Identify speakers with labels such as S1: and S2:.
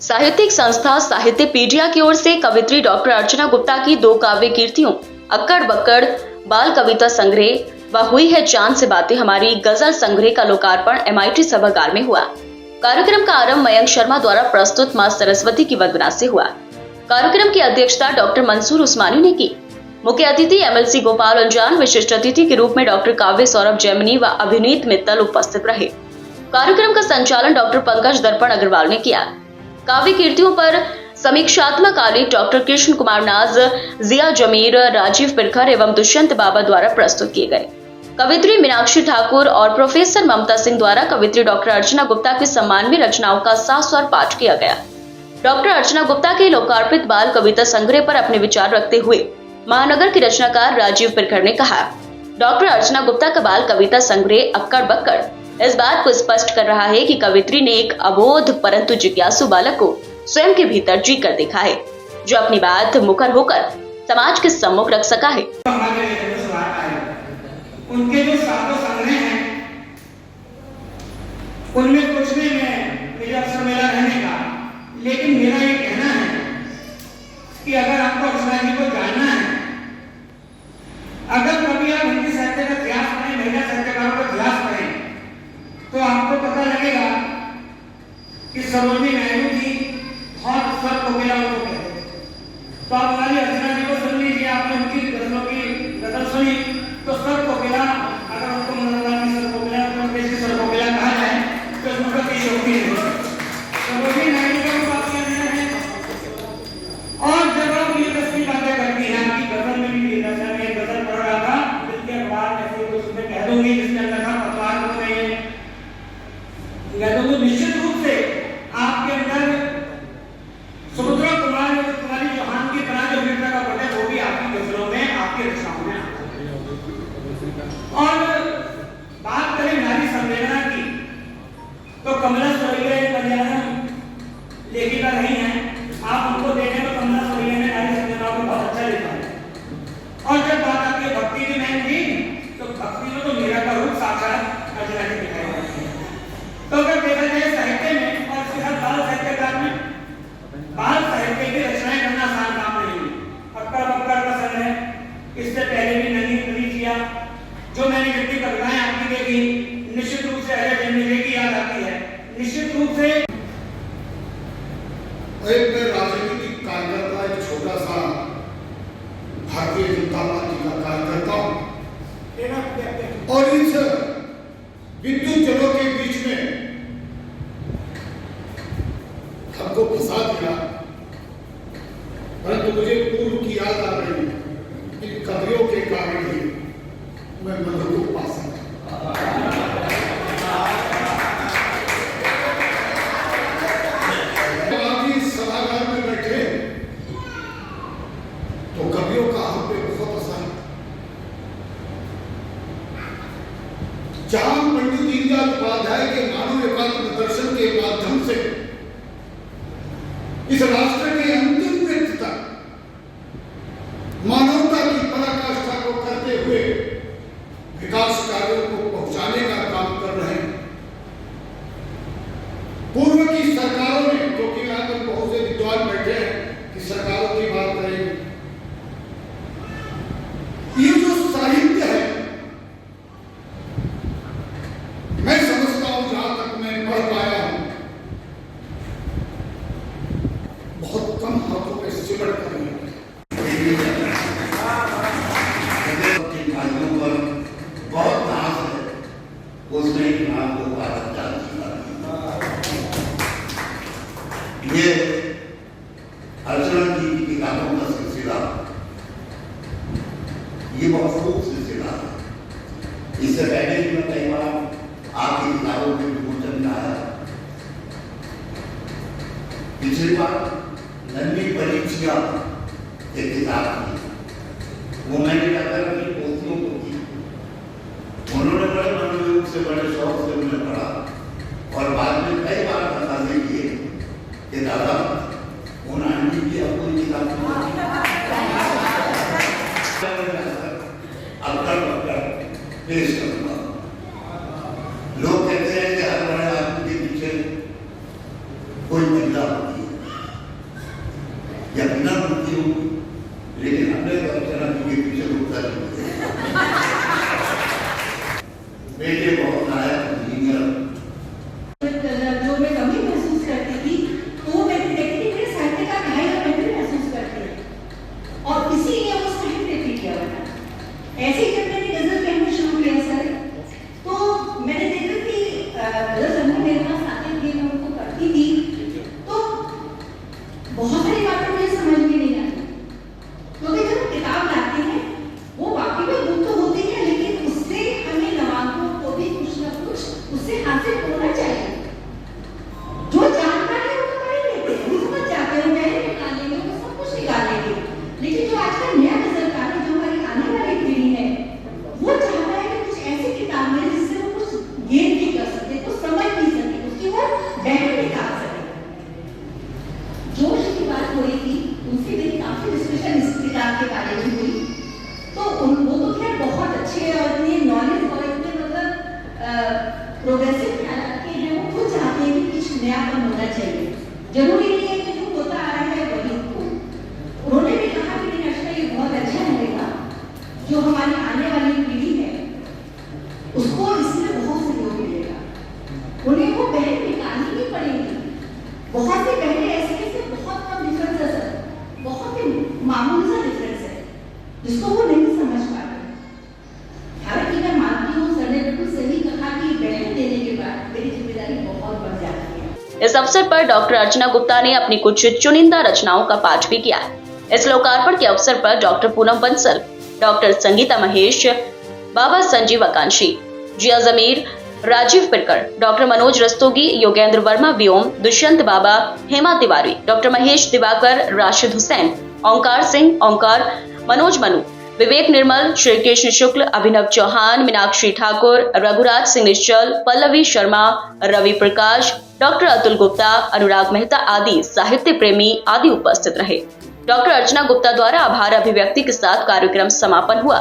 S1: साहित्यिक संस्था साहित्यपीडिया की ओर से कवित्री डॉक्टर अर्चना गुप्ता की 2 काव्य कीर्तियों अक्कड़ बक्कड़ बाल कविता संग्रह व हुई है चांद से बातें हमारी गजल संग्रह का लोकार्पण MIT सभागार में हुआ। कार्यक्रम का आरंभ मयंक शर्मा द्वारा प्रस्तुत मां सरस्वती की वंदना से हुआ। कार्यक्रम की अध्यक्षता डॉक्टर मंसूर उस्मानी ने की। मुख्य अतिथि MLC गोपाल अंजान, विशिष्ट अतिथि के रूप में डॉक्टर काव्य सौरभ जैमिनी व अभिनीत मित्तल उपस्थित रहे। कार्यक्रम का संचालन डॉक्टर पंकज दर्पण अग्रवाल ने किया। काव्य कीर्तियों पर समीक्षात्मक आलेख डॉक्टर कृष्ण कुमार नाज, जिया जमीर, राजीव पिरखर एवं दुष्यंत बाबा द्वारा प्रस्तुत किए गए। कवित्री मीनाक्षी ठाकुर और प्रोफेसर ममता सिंह द्वारा कवित्री डॉक्टर अर्चना गुप्ता के सम्मान में रचनाओं का सास्वर पाठ किया गया। डॉक्टर अर्चना गुप्ता के लोकार्पित बाल कविता संग्रह पर अपने विचार रखते हुए महानगर के रचनाकार राजीव पिरखर ने कहा, डॉक्टर अर्चना गुप्ता का बाल कविता संग्रह अक्कड़ बक्कड़ इस बात को स्पष्ट कर रहा है कि कवित्री ने एक अबोध परंतु जिज्ञासु बालक को स्वयं के भीतर जी कर देखा है, जो अपनी बात मुखर होकर समाज के सम्मुख रख सका है।
S2: उनके जो सातों संग्रह हैं, उनमें कुछ भी मुझे अवसर मिला रहने का, लेकिन मेरा ये कहना है कि अगर आपको अर्चना जी को जानना है, अगर कभी आप हिंदी साहित्य का इतिहास पढ़ें, महिला साहित्यकारों का इतिहास पढ़ें, तो आपको पता लगेगा कि सरोजिनी नायडू जी बहुत सर कोकिला को कहते हैं। तो आप हमारी अर्चना जी को सुन लीजिए, आपने उनकी गजलों की गजल सुनी तो सर कोकिला, अगर उनको मनोरंजन की सर कोकिला, देश की सर कोकिला कहा जाए तो इसमें कोई शोकी नहीं। सरोजिनी नायडू की बात करना है। और जब आप ये तस्वीर बातें करती हैं, आपकी गजल में भी मैं गजल पढ़ रहा था, जिसके बाद ऐसे कुछ मैं कह दूंगी जिसके अंदर था पतवार हो गई है, तो निश्चित रूप से आपके अंदर सुभद्रा कुमारी चौहान की तरह जो वीरता का पट है वो भी आपकी गजलों में, आपकी रचनाओं में। और बात करें नारी संवेदना की, तो कमला सुरैया एक मलयालम लेखिका रही हैं। आप उनको देखें तो कमला सुरैया ने नारी संवेदना को बहुत अच्छा लिखा है। और जब बात आती है भक्ति की बहन की, तो भक्ति में तो मीरा का रूप साक्षात अर्चना जी दिखाई देती है। तो अगर देखा जाए साहित्य में और इसके साथ बाल साहित्यकार में, बाल साहित्य की रचनाएं करना आसान काम नहीं है। अक्कड़ बक्कड़ का संग्रह, इससे पहले भी नदी नदी किया, जो मैंने जितनी कविताएं आपकी देखी, निश्चित रूप से अजय जन्मेजय की याद आती है। निश्चित रूप से
S3: एक राजनीतिक कार्यकर्ता, एक छोटा सा भारतीय जनता पार्टी का कार्यकर्ता और इस विद्युत जलों के बीच में हमको फंसा दिया। परंतु मुझे पूर्व की याद आ रही इन कवियों के कारण ही मैं मधु को पा सका। आप इस सभागार में बैठे तो कवियों का हम पे बहुत असर है। जहां पंडित दीनदयाल उपाध्याय के मानव एकात्म दर्शन के माध्यम से इस राष्ट्र के अंतिम व्यक्ति तक मानवता की पराकाष्ठा को करते हुए विकास कार्यों को पहुंचाने का काम कर रहे हैं। पूर्व की सरकारों ने, क्योंकि यहाँ पर बहुत से विद्वान बैठे हैं कि सरकारों की बात करेंगे, ये जो साहित्य है, मैं समझता हूं जहां तक मैं पढ़ पाया हूं, बहुत कम हाथों में सिमट कर
S4: बहुत नाज है, उसमें एक नाम को भारत ये अर्चना जी की किताबों का सिलसिला, ये बहुत खूब सिलसिला है। इससे पहले भी मैं कई बार आपकी किताबों में विमोचन में आया। पिछली बार नन्ही परीक्षा एक किताब थी, वो मैंने जाकर अपनी पोतियों को दी। उन्होंने बड़े मनोयोग से, बड़े शौक से उन्हें पढ़ा और बाद में कई बार बताने किए कि दादा उन आंटी की अपनी किताब अक्कड़ बक्कड़ पेश करूंगा। लोग कहते हैं कि हर बड़े आदमी के पीछे कोई महिला होती है, बेटे बहुत लायक इंजीनियर।
S5: जो मैं कमी महसूस करती थी तो मैं देखती थी मेरे साहित्य का भाई और बहन भी महसूस करते हैं और इसीलिए वो साहित्य पीढ़ियां बना। ऐसे ही जब मैंने गजल कहना शुरू किया सर तो मैंने देखा कि गजल समूह मेरे पास आते थे, मैं उनको पढ़ती थी तो बहुत सारी बातें मुझे समझ में नहीं आती, क्योंकि जब किताब लाते हैं वो वाकई में बुक तो होती है लेकिन उससे हमें नवाकों को भी कुछ ना कुछ उससे हासिल होना चाहिए। जो जानता है वो तो कर ही लेते हैं, वो समझ जाते हैं, पहले निकाल लेंगे, वो सब कुछ निकाल लेंगे। लेकिन जो आज का नया गजलकार है, जो हमारी आने वाली पीढ़ी है, वो चाहता है कि कुछ ऐसी किताब मिले जिससे वो कुछ गेन भी कर सके, कुछ समझ भी सके, उसकी वो बहन निकाल सके। जोश की बात हो रही थी, उनसे मेरी काफी डिस्कशन इस किताब के बारे में हुई, तो वो तो खैर बहुत अच्छे हैं और इतनी नॉलेज और इतने मतलब प्रोग्रेसिव ख्याल रखे हैं, वो खुद चाहते हैं कि कुछ नयापन होना चाहिए। जरूरी नहीं है कि जो होता आ रहा है वही हो। उन्होंने भी कहा कि नहीं अच्छा ये बहुत अच्छा रहेगा, जो हमारी आने वाली पीढ़ी है उसको इसमें बहुत सहयोग मिलेगा, उन्हें वो बहन निकालनी ही पड़ेगी। बहुत से बहनें ऐसे हैं जिसमें बहुत कम डिफरेंस है सर, बहुत ही मामूली सा डिफरेंस है जिसको वो नहीं समझ पाते। हालांकि मैं मानती हूँ सर ने बिल्कुल सही कहा कि बहन देने के बाद मेरी जिम्मेदारी बहुत बढ़ जाती है।
S1: इस अवसर पर डॉक्टर अर्चना गुप्ता ने अपनी कुछ चुनिंदा रचनाओं का पाठ भी किया। इस लोकार्पण के अवसर पर डॉक्टर पूनम बंसल, डॉक्टर संगीता महेश, बाबा संजीव आकांक्षी, जिया जमीर, राजीव पिरकर, डॉक्टर मनोज रस्तोगी, योगेंद्र वर्मा व्योम, दुष्यंत बाबा, हेमा तिवारी, डॉक्टर महेश दिवाकर, राशिद हुसैन, ओंकार सिंह ओंकार, मनोज मनु, विवेक निर्मल, श्री कृष्ण शुक्ल, अभिनव चौहान, मीनाक्षी ठाकुर, रघुराज सिंह निश्चल, पल्लवी शर्मा, रवि प्रकाश, डॉक्टर अतुल गुप्ता, अनुराग मेहता आदि साहित्य प्रेमी आदि उपस्थित रहे। डॉक्टर अर्चना गुप्ता द्वारा आभार अभिव्यक्ति के साथ कार्यक्रम समापन हुआ।